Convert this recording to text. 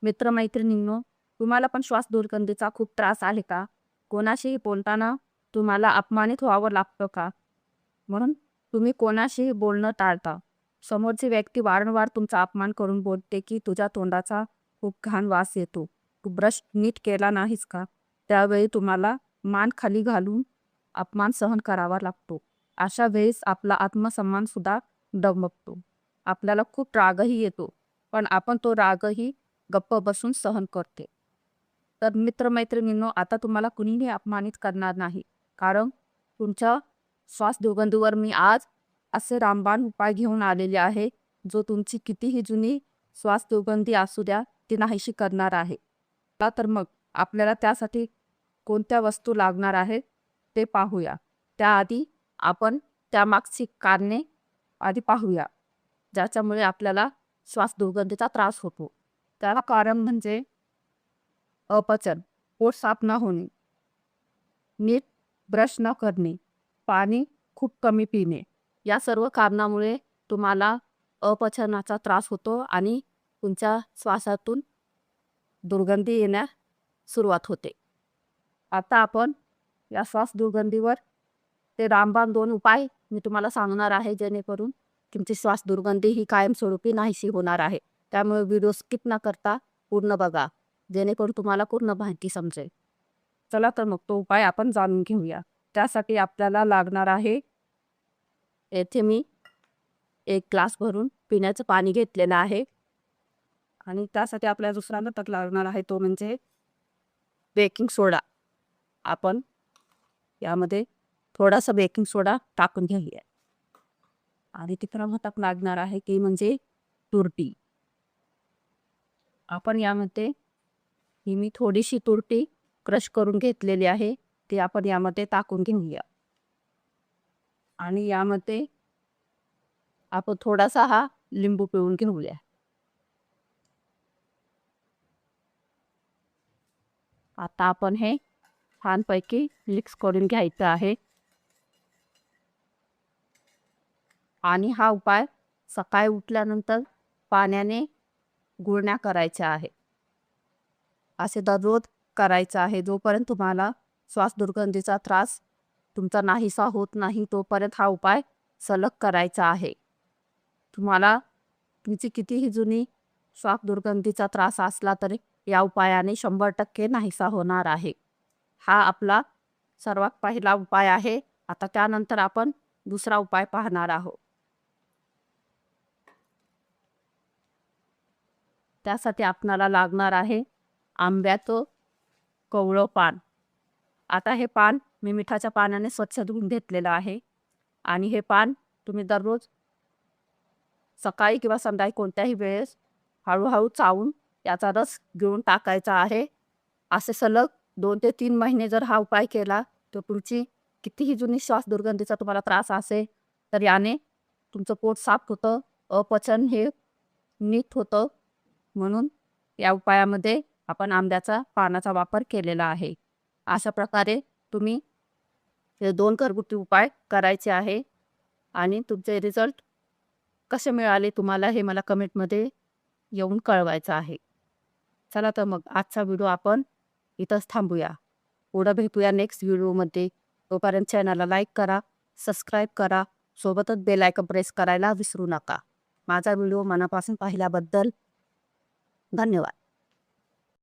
मित्रमैत्रिणींनो, तुम्हाला पण श्वास दुर्गंधीचा खूप त्रास आहे का? कोणाशीही बोलताना तुम्हाला अपमानित व्हावं लागतं का? म्हणून तुम्ही कोणाशीही बोलणं टाळता. समोरची व्यक्ती वारंवार तुमचा अपमान करून बोलते की तुझ्या तोंडाचा खूप घाण वास येतो. तू ब्रश नीट केला नाहीस का? त्यावेळी तुम्हाला मान खाली घालून अपमान सहन करावा लागतो. अशा वेळेस आपला आत्मसन्मान सुद्धा डगमगतो. आपल्याला खूप रागही येतो, पण आपण तो रागही गप्प बसून सहन करते. तर मित्र-मैत्रिणींनो, आता तुम्हाला कुणीही अपमानित करणार नाही. कारण तुमच्या श्वास दुर्गंधीवर मी आज असे रामबाण उपाय घेऊन आलेले आहे, जो तुमची कितीही जुनी श्वास दुर्गंधी असू द्या, ती नाहीशी करणार आहे. चला तर मग आपल्याला त्यासाठी कोणत्या वस्तू लागणार आहेत, ते पाहूया. त्याआधी आपण त्यामागची कारणे आधी पाहूया, ज्याच्यामुळे आपल्याला श्वास दुर्गंधीचा त्रास होतो. त्याला कारण म्हणजे अपचन, पोट साफ न होणे, नीट ब्रश न करणे, पाणी खूप कमी पिणे. या सर्व कारणामुळे तुम्हाला अपचनाचा त्रास होतो आणि तुमच्या श्वासातून दुर्गंधी येण्यास सुरुवात होते. आता आपण या श्वास दुर्गंधीवर ते रामबाण 2 उपाय मी तुम्हाला सांगणार आहे, जेणेकरून तुमची श्वास दुर्गंधी ही कायमस्वरूपी नाहीशी होणार आहे. त्यामुळे व्हिडिओ स्किप न करता पूर्ण बघा, जेणेकरून तुम्हाला पूर्ण माहिती समजेल. चला तर मग तो उपाय आपण जाणून घेऊया. त्यासाठी आपल्याला लागणार आहे, येथे मी 1 ग्लास भरून पिण्याचं पाणी घेतलेलं आहे आणि त्यासाठी आपल्याला दुसरा घटक लागणार आहे, तो म्हणजे बेकिंग सोडा. आपण यामध्ये थोडासा बेकिंग सोडा टाकून घेऊया आणि तिसरा घटक लागणार आहे, की म्हणजे तुरटी. आपण यामध्ये ही मी थोडीशी तुरटी क्रश करून घेतलेली आहे, ती आपण यामध्ये टाकून घेऊया आणि यामध्ये आपण थोडासा हा लिंबू पिळून घेऊया. आता आपण हे छानपैकी मिक्स करून घ्यायचं आहे आणि हा उपाय सकाळी उठल्यानंतर पाण्याने गुळण्या करायच्या आहे. असे दररोज करायचं आहे. जोपर्यंत तुम्हाला श्वास दुर्गंधीचा त्रास तुमचा नाहीसा होत नाही, तोपर्यंत हा उपाय सलग करायचा आहे. तुम्हाला तुमची कितीही जुनी श्वास दुर्गंधीचा त्रास असला तरी या उपायाने 100% नाहीसा होणार आहे. हा आपला सर्वात पहिला उपाय आहे. आता त्यानंतर आपण दुसरा उपाय पाहणार आहोत. त्यासाठी आपणाला लागणार आहे आंब्याचं कोवळं पान. आता हे पान मी मिठाच्या पाण्याने स्वच्छ धुवून घेतलेलं आहे आणि हे पान तुम्ही दररोज सकाळी किंवा संध्याकाळी कोणत्याही वेळेस हळू चावून याचा रस गिळून टाकायचा आहे. असे सलग 2 ते 3 महिने जर हा उपाय केला, तर तुमची कितीही जुनी श्वास दुर्गंधीचा तुम्हाला त्रास असेल, तर याने तुमचं पोट साफ होतं, अपचन हे नीट होतं. म्हणून या उपायामध्ये आपण आंब्याचा पानाचा वापर केलेला आहे. अशा प्रकारे तुम्ही हे 2 घरगुती उपाय करायचे आहे आणि तुमचे रिझल्ट कसे मिळाले तुम्हाला हे मला कमेंटमध्ये येऊन कळवायचं आहे. चला तर मग आजचा व्हिडिओ आपण इथंच थांबूया. पुढं भेटूया नेक्स्ट व्हिडिओमध्ये. तोपर्यंत चॅनलला लाईक करा, सबस्क्राईब करा, सोबतच बेल आयकॉन प्रेस करायला विसरू नका. माझा व्हिडिओ मनापासून पाहिल्याबद्दल धन्यवाद.